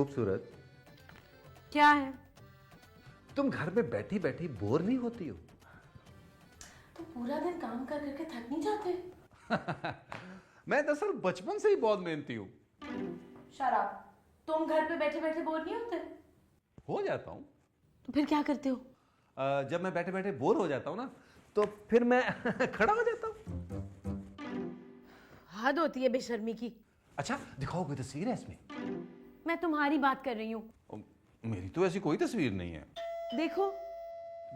खूबसूरत, क्या है? तुम घर में बैठी बैठी बोर नहीं होती हो? तुम पूरा दिन काम कर करके थक नहीं जाते? मैं दरअसल बचपन से ही बहुत मेहनती हूँ। शराब, तुम घर पे बैठे बैठे बोर नहीं होते? हो जाता हूँ। तो फिर क्या करते हो? जब मैं बैठे बैठे बोर हो जाता हूँ ना, तो फिर मैं खड़ा हो जाता हूँ। हद होती है बेशर्मी की। अच्छा दिखाओ, कोई तस्वीर है इसमें? मैं तुम्हारी बात कर रही हूँ। मेरी तो ऐसी कोई तस्वीर नहीं है। देखो।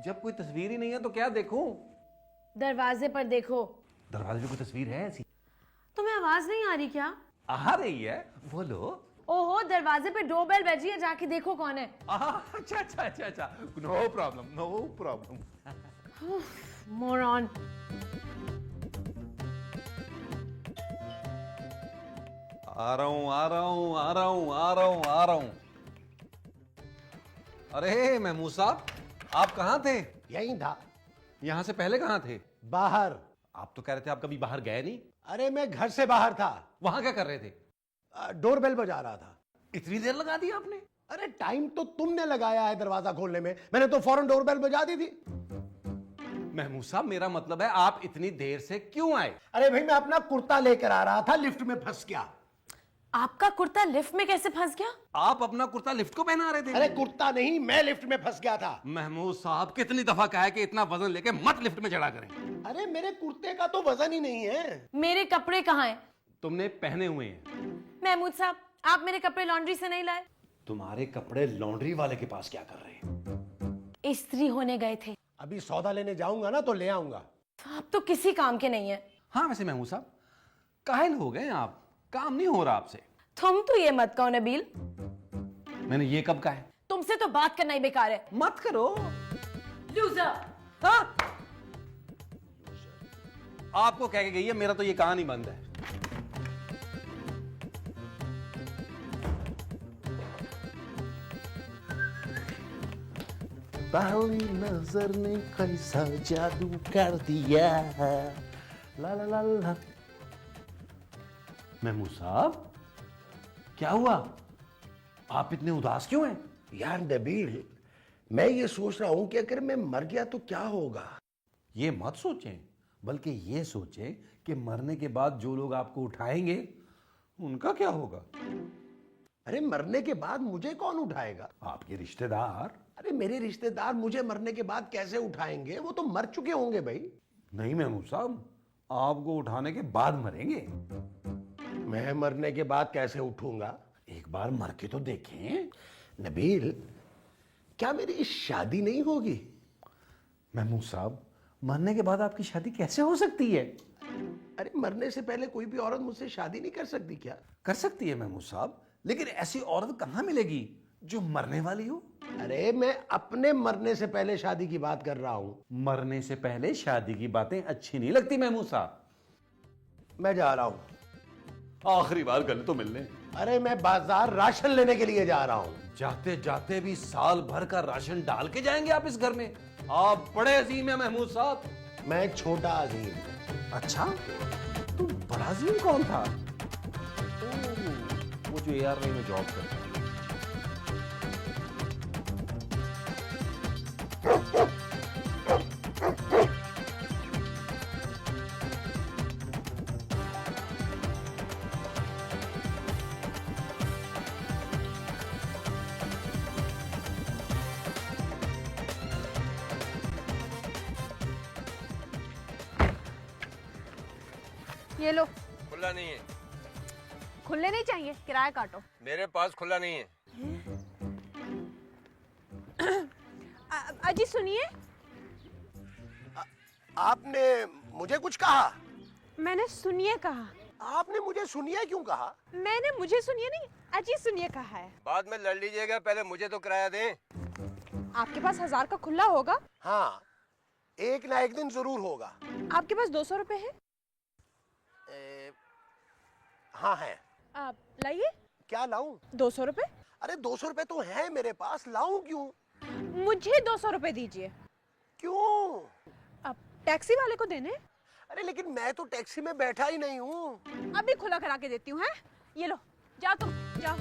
जब कोई तस्वीर ही नहीं है तो क्या देखूं? दरवाजे पर देखो। दरवाजे पे कोई तस्वीर है ऐसी? तुम्हें आवाज नहीं आ रही क्या? आ रही है, बोलो। ओहो, दरवाजे पे डोरबेल बजी है, जाके देखो कौन है। अच्छा अच्छा अच्छा अच्छा, no problem no problem. Moron. आ रहा हूं आ रहा हूं आ रहा हूं आ रहा हूं आ रहा हूं। अरे महमूद साहब, आप कहाँ थे? यहीं था। यहाँ से पहले कहाँ थे? बाहर। आप तो कह रहे थे आप कभी बाहर गए नहीं। अरे मैं घर से बाहर था। वहां क्या कर रहे थे? डोरबेल बजा रहा था। इतनी देर लगा दी आपने? अरे टाइम तो तुमने लगाया है दरवाजा खोलने में, मैंने तो फौरन डोरबेल बजा दी थी। महमूद साहब, मेरा मतलब है आप इतनी देर से क्यों आए? अरे भाई, मैं अपना कुर्ता लेकर आ रहा था, लिफ्ट में फंस गया। आपका कुर्ता लिफ्ट में कैसे फंस गया? आप अपना कुर्ता लिफ्ट को पहना रहे थे? अरे कुर्ता नहीं, मैं लिफ्ट में फंस गया था। महमूद साहब, कितनी दफा कहा है कि इतना वजन लेके मत लिफ्ट में चढ़ा करें। अरे मेरे कुर्ते का तो वजन ही नहीं है। मेरे कपड़े कहाँ हैं? तुमने पहने हुए हैं। महमूद साहब, आप मेरे कपड़े लॉन्ड्री से नहीं लाए? तुम्हारे कपड़े लॉन्ड्री वाले के पास क्या कर रहे हैं? इस्त्री होने गए थे। अभी सौदा लेने जाऊंगा ना तो ले आऊंगा। तो आप तो किसी काम के नहीं है। हाँ वैसे महमूद साहब, काहिल हो गए आप, काम नहीं हो रहा आपसे। तुम तो ये मत कहो नबील। मैंने ये कब कहा है? तुमसे तो बात करना ही बेकार है। मत करो। लूजर। हाँ? आपको कह के गई है, मेरा तो ये कहानी बंद है। पहली नजर ने कैसा जादू कर दिया। ला ला ला ला। महमूद साहब, क्या हुआ? आप इतने उदास क्यों हैं? यार नबील, मैं ये सोच रहा हूं कि अगर मैं मर गया तो क्या होगा। ये मत सोचें, बल्कि ये सोचें कि मरने के बाद जो लोग आपको उठाएंगे उनका क्या होगा। अरे मरने के बाद मुझे कौन उठाएगा? आपके रिश्तेदार। अरे मेरे रिश्तेदार मुझे मरने के बाद कैसे उठाएंगे? वो तो मर चुके होंगे भाई। नहीं महमूद साहब, आपको उठाने के बाद मरेंगे। मैं मरने के बाद कैसे उठूंगा? एक बार मर के तो देखें। नबील, क्या मेरी शादी नहीं होगी? महमूद साहब, मरने के बाद आपकी शादी कैसे हो सकती है? अरे मरने से पहले कोई भी औरत मुझसे शादी नहीं कर सकती क्या? कर सकती है महमूद साहब, लेकिन ऐसी औरत कहां मिलेगी जो मरने वाली हो? अरे मैं अपने मरने से पहले शादी की बात कर रहा हूं। मरने से पहले शादी की बातें अच्छी नहीं लगती महमूद साहब। मैं जा रहा हूं। आखिरी बार गले तो मिलने। अरे मैं बाजार राशन लेने के लिए जा रहा हूं। जाते जाते भी साल भर का राशन डाल के जाएंगे आप इस घर में? आप बड़े अजीम है महमूद साहब। मैं छोटा अजीम। अच्छा, तो बड़ा अजीम कौन था? वो जो ARI में जॉब करता है। ये लो। खुला नहीं है। खुले नहीं चाहिए, किराया काटो। मेरे पास खुला नहीं है। अजी सुनिए। आपने मुझे कुछ कहा? मैंने सुनिए कहा। आपने मुझे सुनिए क्यों कहा? मैंने मुझे सुनिए नहीं, अजी सुनिए कहा है। बाद में लड़ लीजिएगा, पहले मुझे तो किराया दें। आपके पास 1000 का खुला होगा? हाँ, एक ना एक दिन जरूर होगा। आपके पास 200 रुपए है? हाँ है। आप लाइए। क्या लाऊं? 200 रुपए। अरे 200 रुपए तो है मेरे पास, लाऊं क्यों? मुझे 200 रुपए दीजिए। क्यों? आप टैक्सी वाले को देने। अरे लेकिन मैं तो टैक्सी में बैठा ही नहीं हूँ। अभी खुला करा के देती हूँ। है, ये लो, जाओ तुम जाओ।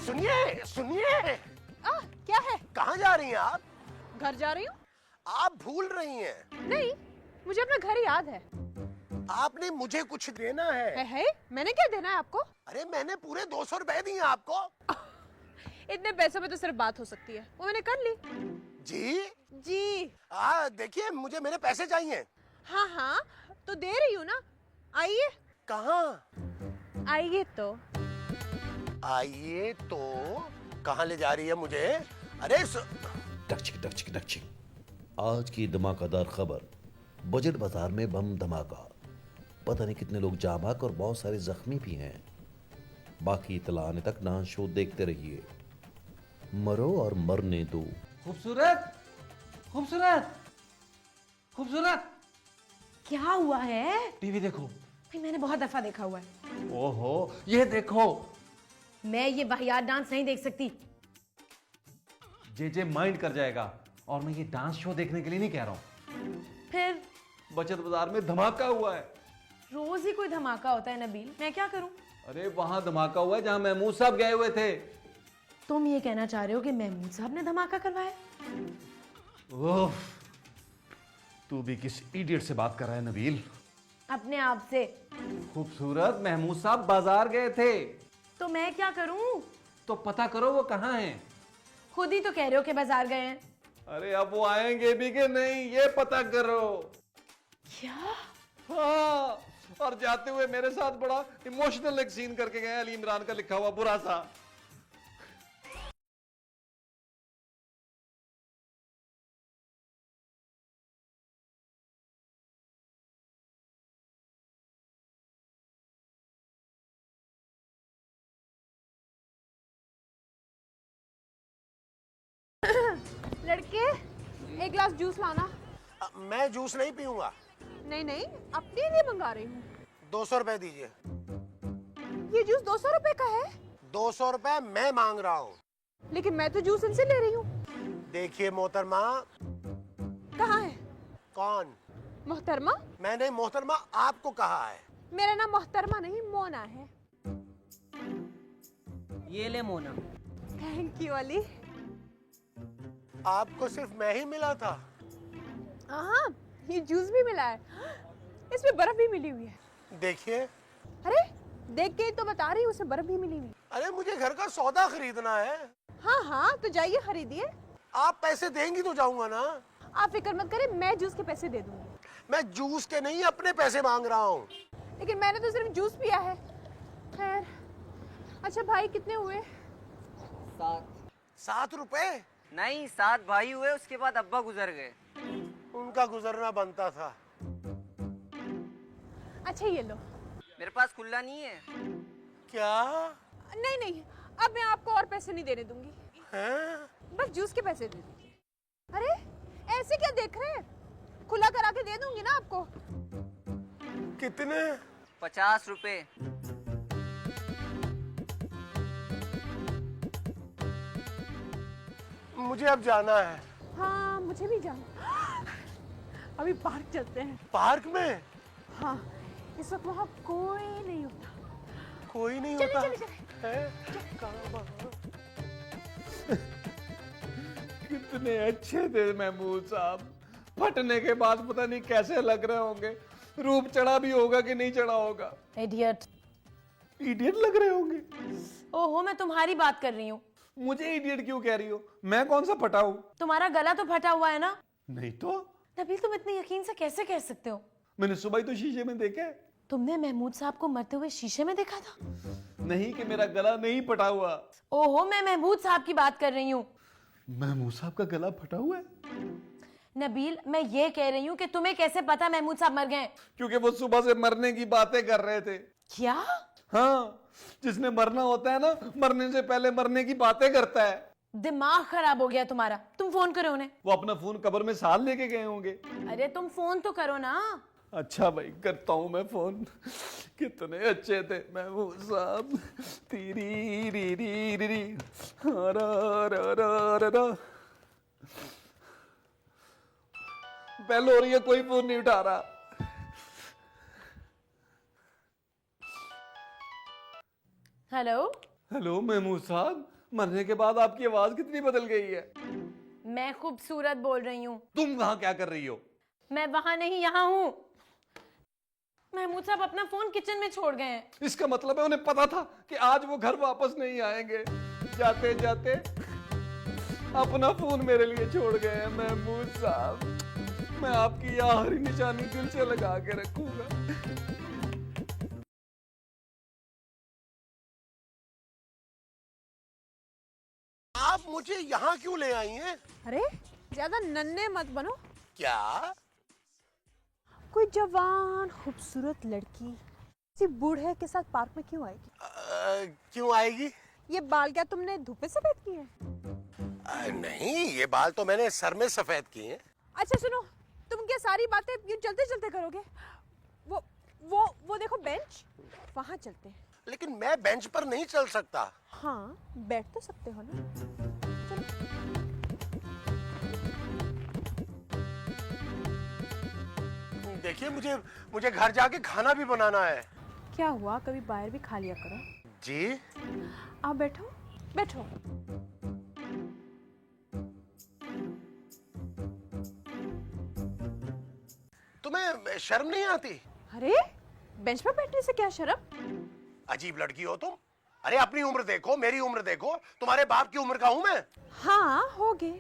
सुनिए सुनिए, क्या है? कहाँ जा रही हैं आप? घर जा रही हूँ। आप भूल रही हैं। नहीं, मुझे अपना घर याद है। आपने मुझे कुछ देना है। मैंने क्या देना है आपको? अरे मैंने पूरे 200 रुपए दिए आपको। इतने पैसों में तो सिर्फ बात हो सकती है, वो मैंने कर ली। जी जी देखिए, मुझे मेरे पैसे चाहिए। हाँ हाँ, तो दे रही हूँ ना। आइए। कहाँ? आइए तो। आइए तो कहाँ ले जा रही है मुझे? अरे टक टक टक। आज की धमाकेदार खबर, बजट बाजार में बम धमाका, पता नहीं कितने लोग जाँ बाक और बहुत सारे जख्मी भी हैं। बाकी इतला आने तक डांस शो देखते रहिए। मरो और मरने दो। खूबसूरत खूबसूरत खूबसूरत, क्या हुआ है? टीवी देखो। भाई मैंने बहुत दफा देखा हुआ है। ओहो, ये देखो। मैं ये वाहियात डांस नहीं देख सकती। जे माइंड कर जाएगा, और मैं ये डांस शो देखने के लिए नहीं कह रहा हूँ। फिर बचत बाजार में धमाका हुआ है। रोज ही कोई धमाका होता है नबील, मैं क्या करूं? अरे वहां धमाका हुआ है जहां महमूद साहब गए हुए थे। तुम ये कहना चाह रहे हो कि महमूद साहब ने धमाका करवाया? ओह, तू भी किस इडियट से बात कर रहा है नबील? अपने आप से। खूबसूरत, महमूद साहब बाजार गए थे। तो मैं क्या करूं? तो पता करो वो कहाँ हैं। खुद ही तो कह रहे हो कि बाजार गए हैं। अरे अब वो आएंगे भी कि नहीं, ये पता करो। क्या? हाँ, और जाते हुए मेरे साथ बड़ा इमोशनल एक सीन करके गए, अली इमरान का लिखा हुआ बुरा सा। लड़के, एक ग्लास जूस लाना। मैं जूस नहीं पीऊंगा। नहीं नहीं, अपने लिए मंगा रही हूँ। 200 रुपए दीजिए। ये जूस 200 रुपए का है। 200 रुपए मैं मांग रहा हूँ। लेकिन मैं तो जूस इनसे ले रही हूँ। देखिए मोहतरमा। कहाँ है? कौन? मोहतरमा? मैंने मोहतरमा आपको कहा है। मेरा नाम मोहतरमा नहीं, मोना है। ये ले मोना। Thank you Ali. आपको सिर्फ मैं ही मिला था? हाँ, ये जूस भी मिला है, इसमें बर्फ भी मिली हुई है। देखिए। अरे देख के तो बता रही हूँ, उसमें बर्फ भी मिली हुई है। अरे मुझे घर का सौदा खरीदना है। हाँ हाँ, तो जाइए खरीदिए। आप पैसे देंगी तो जाऊंगा ना। आप फिक्र मत करें, मैं जूस के पैसे दे दूंगी। मैं जूस के नहीं अपने पैसे मांग रहा हूँ। लेकिन मैंने तो सिर्फ जूस पिया है। खैर, अच्छा भाई कितने हुए? 7 रुपए? नहीं, 7 भाई हुए, उसके बाद अब्बा गुजर गए। उनका गुजरना बनता था। अच्छा ये लो। मेरे पास खुला नहीं है। क्या? नहीं नहीं, अब मैं आपको और पैसे नहीं देने दूंगी। हैं? बस जूस के पैसे दे दूंगी। अरे ऐसे क्या देख रहे हैं, खुला करा के दे दूंगी ना आपको। कितने? 50 रुपए। मुझे अब जाना है। हाँ मुझे भी जाना। अभी पार्क चलते हैं। पार्क में? हाँ, इस वक्त वहाँ कोई नहीं होता। कोई नहीं चले, होता चले, चले। है? कहाँ? कितने अच्छे थे महमूद साहब। फटने के बाद पता नहीं कैसे लग रहे होंगे। रूप चढ़ा भी होगा कि नहीं चढ़ा होगा। इडियट। इडियट लग रहे होंगे। ओहो, मैं तुम्हारी बात कर रही हूँ। मुझे इडियट क्यों कह रही हो? मैं कौन सा फटा हूँ? तुम्हारा गला तो फटा हुआ है ना। नहीं तो। नबील, तुम इतने यकीन से कैसे कह सकते हो? मैंने सुबह ही तो शीशे में देखा है। तुमने महमूद साहब को मरते हुए शीशे में देखा था? नहीं कि मेरा गला नहीं फटा हुआ। ओहो, मैं महमूद साहब की बात कर रही हूँ। महमूद साहब का गला फटा हुआ है? नबील, मैं ये कह रही हूँ कि तुम्हें कैसे पता महमूद साहब मर गए? क्योंकि वो सुबह से मरने की बातें कर रहे थे। क्या? हाँ, जिसने मरना होता है ना, मरने से पहले मरने की बातें करता है। दिमाग खराब हो गया तुम्हारा। तुम फोन करो उन्हें। वो अपना फोन कब्र में साल लेके गए होंगे। अरे तुम फोन तो करो ना। अच्छा भाई, करता हूं मैं फोन। कितने अच्छे थे महमूद साहब। तीरी री री री री, रा रा रा रा रा। बेल हो रही है, कोई फोन नहीं उठा रहा। हेलो। हेलो महमूद साहब, मरने के बाद आपकी आवाज कितनी बदल गई है। मैं खूबसूरत बोल रही हूँ। तुम वहां क्या कर रही हो? मैं वहां नहीं, यहाँ हूँ। महमूद साहब अपना फोन किचन में छोड़ गए हैं। इसका मतलब है उन्हें पता था कि आज वो घर वापस नहीं आएंगे। जाते जाते अपना फोन मेरे लिए छोड़ गए हैं। महमूद साहब, मैं आपकी यह हरी निशानी दिल से लगा के रखूंगा। आप मुझे यहाँ क्यों ले आई हैं? अरे ज्यादा नन्हे मत बनो। क्या? कोई जवान खूबसूरत लड़की किसी बूढ़े के साथ पार्क में क्यों आएगी? क्यों आएगी? ये बाल क्या तुमने धूप में सफेद किए हैं? नहीं, ये बाल तो मैंने सर में सफेद किए हैं। अच्छा सुनो, तुम क्या सारी बातें यूं चलते चलते करोगे? वो देखो बेंच, वहां चलते हैं। लेकिन मैं बेंच पर नहीं चल सकता। हाँ, बैठ तो सकते हो ना। देखिए, मुझे घर जाके खाना भी बनाना है। क्या हुआ, कभी बाहर भी खा लिया करो। जी? आप बैठो बैठो। तुम्हें शर्म नहीं आती? अरे बेंच पर बैठने से क्या शर्म? अजीब लड़की हो तुम। अरे अपनी उम्र देखो, मेरी उम्र देखो। तुम्हारे बाप की उम्र का हूं मैं। हाँ हो गए,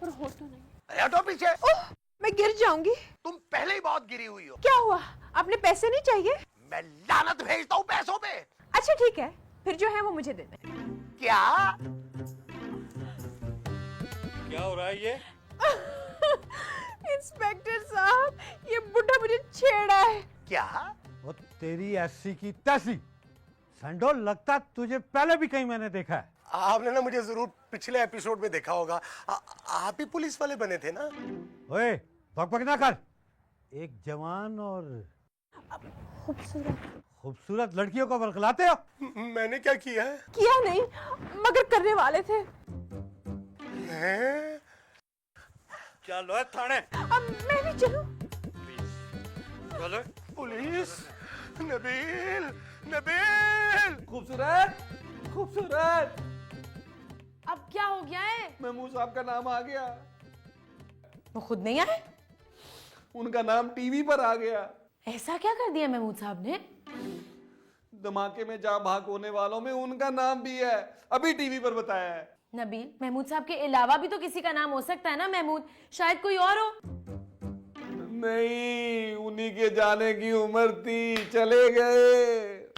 पर हो तो नहीं। अरे हटो पीछे। ओह, मैं गिर जाऊंगी। तुम पहले ही बहुत गिरी हुई हो। क्या हुआ, अपने पैसे नहीं चाहिए? मैं लानत भेजता हूँ पैसों पे। अच्छा ठीक है, फिर जो है वो मुझे दे दे। क्या? क्या हो रहा है ये? इंस्पेक्टर साहब, ये बुढ़ा मुझे छेड़ा है। क्या? वो तेरी ऐसी की तैसी संडो, लगता तुझे पहले भी कहीं मैंने देखा है। आपने ना मुझे जरूर पिछले एपिसोड में देखा होगा। आप ही पुलिस वाले बने थे ना? ओए बकबक ना कर। एक जवान और खूबसूरत लड़कियों को बरगलाते हो। मैंने क्या किया है? किया नहीं, मगर करने वाले थे। हैं? चलो थाने। अब मैं भी चलूं? चलो। पुलिस? नबील, नबील! खूबसूरत, खूबसूरत। अब क्या हो गया है? महमूद साहब का नाम आ गया। वो खुद नहीं आए? उनका नाम टीवी पर आ गया। ऐसा क्या कर दिया महमूद साहब ने? धमाके में जा भाग होने वालों में उनका नाम भी है, अभी टीवी पर बताया है। नबील, महमूद साहब के अलावा भी तो किसी का नाम हो सकता है ना महमूद, शायद कोई और हो। नहीं, उन्हीं के जाने की उम्र थी, चले गए।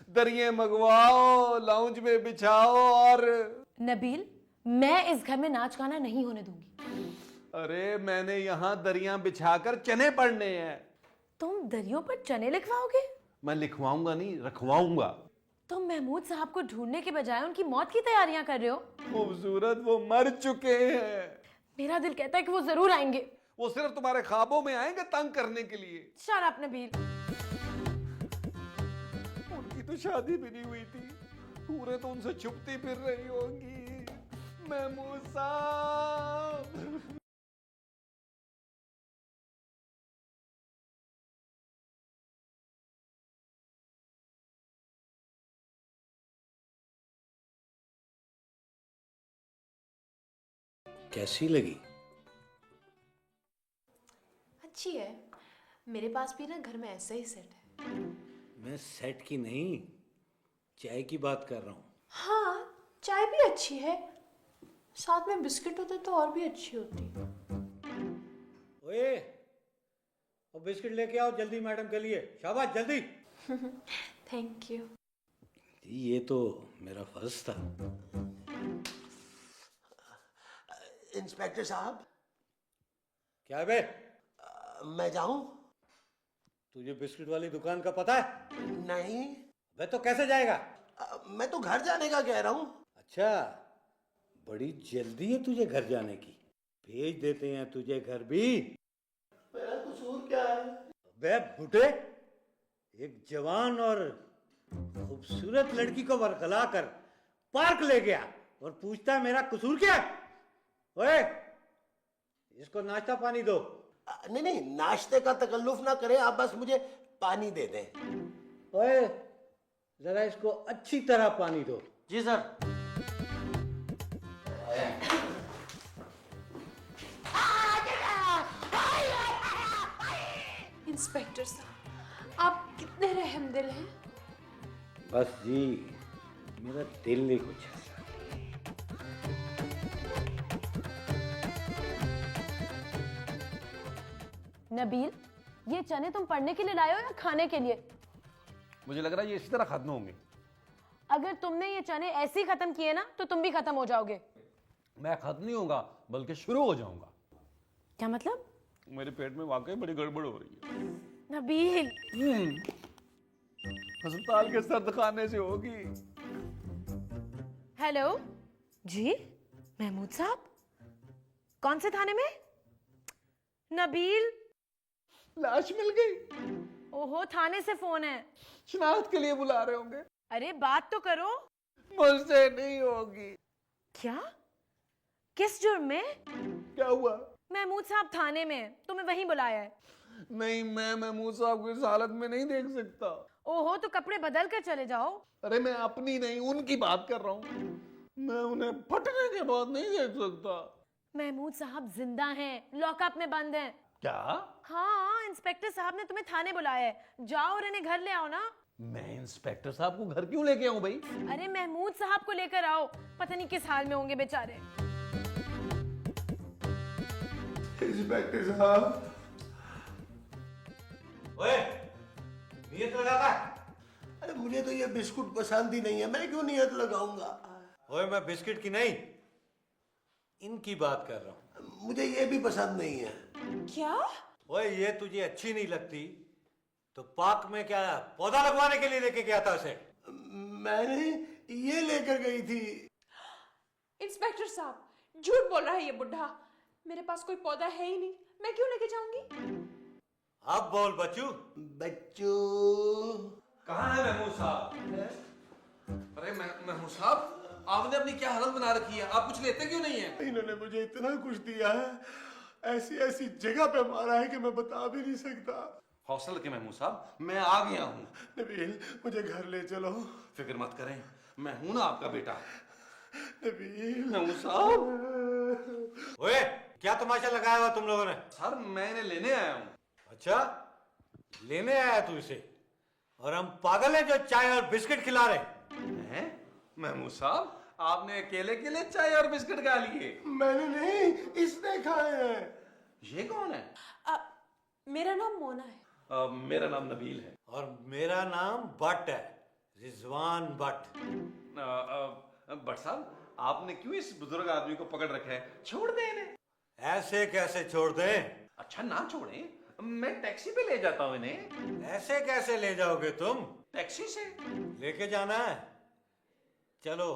दरिये मंगवाओ, लाउंज में बिछाओ और नबील, मैं इस घर में नाच गाना नहीं होने दूंगी। अरे मैंने यहाँ दरिया बिछाकर चने पड़ने हैं। तुम दरियों पर चने लिखवाओगे? मैं लिखवाऊंगा नहीं, रखवाऊंगा। तुम महमूद साहब को ढूंढने के बजाय उनकी मौत की तैयारियां कर रहे हो। खूबसूरत, वो मर चुके हैं। मेरा दिल कहता है कि वो जरूर आएंगे। वो सिर्फ तुम्हारे ख्वाबों में आएंगे तंग करने के लिए। Shut up Nabeel. उनकी तो शादी भी नहीं हुई थी, पूरे तो उनसे छुपती फिर रही होंगी। महमूद साहब। कैसी लगी? अच्छी है। मेरे पास भी ना घर में ऐसा ही सेट है। मैं सेट की नहीं, चाय की बात कर रहा हूँ। हाँ, चाय भी अच्छी है, साथ में बिस्किट होते तो और भी अच्छी होती। ओए, वो बिस्किट लेके आओ जल्दी मैडम के लिए। शाबाश, जल्दी। Thank you. ये तो मेरा फर्ज था। इंस्पेक्टर साहब, क्या बे, मैं जाऊं? तुझे बिस्किट वाली दुकान का पता है? नहीं। बे तो कैसे जाएगा? मैं तो घर जाने का कह रहा हूं। अच्छा, बड़ी जल्दी है तुझे घर जाने की। भेज देते हैं तुझे घर भी। मेरा कसूर क्या है? बे बुढ़े, एक जवान और खूबसूरत लड़की को बरगला कर पार्क ले गया और पूछता है मेरा कसूर क्या है? ओए, इसको नाश्ता पानी दो। नहीं नहीं, नाश्ते का तकल्लुफ ना करें, आप बस मुझे पानी दे दें। ओए, जरा इसको अच्छी तरह पानी दो। जी सर। इंस्पेक्टर साहब, आप कितने रहमदिल हैं। बस जी, मेरा दिल नहीं कुछ ऐसा। नबील, ये चने तुम पढ़ने के लिए लाए हो या खाने के लिए? मुझे लग रहा है ये इसी तरह खत्म होंगे। अगर तुमने ये चने ऐसे ही खत्म किए ना तो तुम भी खत्म हो जाओगे। मैं खत्म नहीं होगा बल्कि शुरू हो जाऊंगा। क्या मतलब? मेरे पेट में वाकई बड़ी गड़बड़ हो रही है। नबील, अस्पताल के सर्द खाने से होगी। हेलो जी, महमूद साहब, कौन से थाने में? नबील, लाश मिल गई। ओहो, थाने से फोन है। शनाख्त के लिए बुला रहे होंगे। अरे बात तो करो। मुझसे नहीं होगी। क्या? किस जुर्म में? क्या हुआ? महमूद साहब थाने में हैं, तुम्हें वहीं बुलाया है। नहीं, मैं महमूद साहब को इस हालत में नहीं देख सकता। ओहो, तो कपड़े बदल कर चले जाओ। अरे मैं अपनी नहीं उनकी बात कर रहा हूँ। मैं उन्हें फटने के बाद नहीं देख सकता। महमूद साहब जिंदा हैं, लॉकअप में बंद हैं। क्या? हाँ, इंस्पेक्टर साहब ने तुम्हें थाने बुलाया है। जाओ और इन्हें घर ले आओ ना। मैं इंस्पेक्टर साहब को घर क्यों लेके आऊं भाई? अरे महमूद साहब को लेकर आओ, पता नहीं किस हाल में होंगे बेचारे। इंस्पेक्टर साहब, ओए, नियत लगाता है? अरे मुझे तो ये बिस्कुट पसंद ही नहीं है, मैं क्यों नियत लगाऊंगा? ओए, मैं बिस्किट की नहीं, इनकी बात कर रहा हूँ। मुझे ये भी पसंद नहीं है। क्या? ओए, ये तुझे अच्छी नहीं लगती तो पार्क में क्या पौधा लगवाने के लिए लेके गया था उसे? मैंने ये लेकर गई थी। इंस्पेक्टर साहब, झूठ बोल रहा है ये बुढ़ा। मेरे पास कोई पौधा है ही नहीं, मैं क्यों लेके जाऊंगी? अब बोल बच्चू। बच्चू कहाँ है महमूद साहब? अरे महमूद साहब, आपने अपनी क्या हालत बना रखी है? आप कुछ लेते क्यों नहीं है? इन्होंने मुझे इतना कुछ दिया है, ऐसी ऐसी जगह पे मारा है कि मैं बता भी नहीं सकता। हौसला के महमूद साहब, मैं आ गया हूँ। नबील, मुझे घर ले चलो। फिक्र मत करें, मैं हूं ना आपका बेटा। नबील, महमूद साहब। ओए, क्या तमाशा लगाया हुआ तुम लोगों ने? सर, मैं इन्हें लेने आया हूँ। अच्छा, लेने आया तू इसे, और हम पागल हैं जो चाय और बिस्किट खिला रहे हैं? महमूद साहब, आपने अकेले के लिए चाय और बिस्किट खा लिए? मैंने नहीं, इसने खाए हैं। ये कौन है? मेरा नाम मोना है। मेरा नाम नबील है। और मेरा नाम भट्ट है, रिजवान भट्ट। भट्ट साहब, आपने क्यों इस बुजुर्ग आदमी को पकड़ रखा है? छोड़ दें इन्हें। ऐसे कैसे छोड़ दें? अच्छा, ना छोड़ें, मैं टैक्सी पे ले जाता हूँ इन्हें। ऐसे कैसे ले जाओगे तुम? टैक्सी से लेके जाना है? चलो,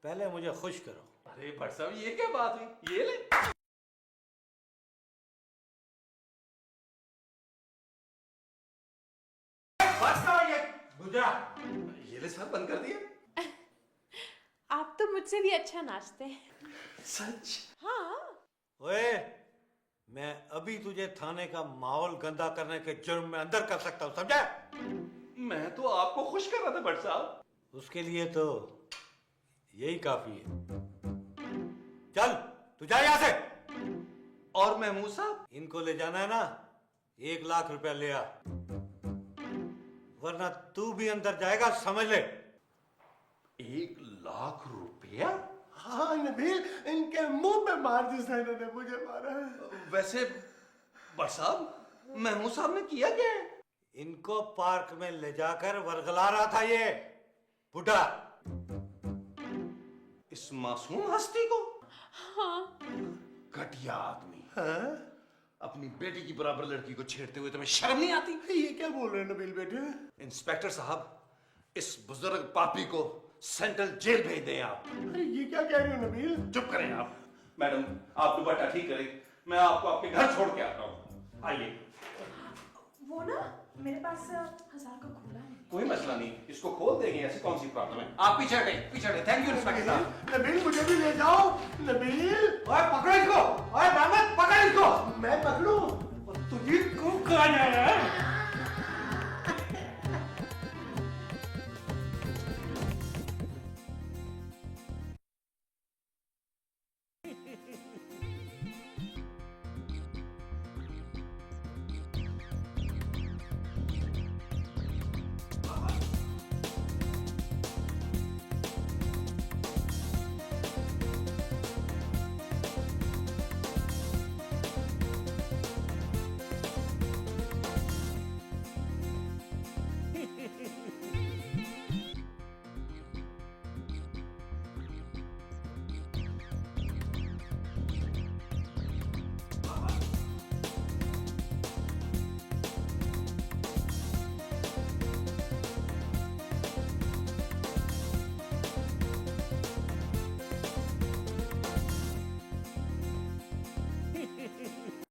पहले मुझे खुश करो। अरे भट्ट साहब, ये क्या बात हुई? ये ले। ये ले सर, बंद कर दिया। आप तो मुझसे भी अच्छा नाचते हैं। सच? हाँ। ओए, मैं अभी तुझे थाने का माहौल गंदा करने के जुर्म में अंदर कर सकता हूँ, समझा? मैं तो आपको खुश कर रहा था भट्ट साहब। उसके लिए तो यही काफी है। चल, तू जा यहाँ से। और महमूद साहब, इनको ले जाना है ना, 1 लाख रुपया ले आ, वरना तू भी अंदर जाएगा, समझ ले। 1 लाख रुपया? हाँ नबील, इनके मुंह पे मार जिसने इन्होंने मुझे मारा है। वैसे भट्ट साहब, महमूद साहब ने किया क्या है? इनको पार्क में ले जाकर वर्गला रहा था ये बुढ़ा। इस मासूम हस्ती को? हाँ। घटिया आदमी। हाँ? अपनी बेटी की बराबर लड़की को छेड़ते हुए तुम्हें शर्म नहीं आती? ये क्या बोल रहे हैं नबील बेटे? इंस्पेक्टर साहब, इस बुजुर्ग पापी को सेंट्रल जेल भेज दें आप। अरे ये क्या कह रहे हो नबील? चुप करें आप। मैडम, आप दुपट्टा ठीक करें, मैं आपको आपके घर छोड़ के आता हूँ। आइए। वो ना, मेरे पास 1000 का खुला है। कोई मसला नहीं, इसको खोल देंगे, ऐसी कौन सी प्रॉब्लम है? आप पीछे हटें, पीछे हटें। थैंक यू इंस्पेक्टर साहब। नबील, मुझे भी ले जाओ। नबील, ओए पकड़ो इसको, ओए ब्राह्मण पकड़ इसको। मैं पकड़ूं? तुझे क्यों कहा जा रहा है?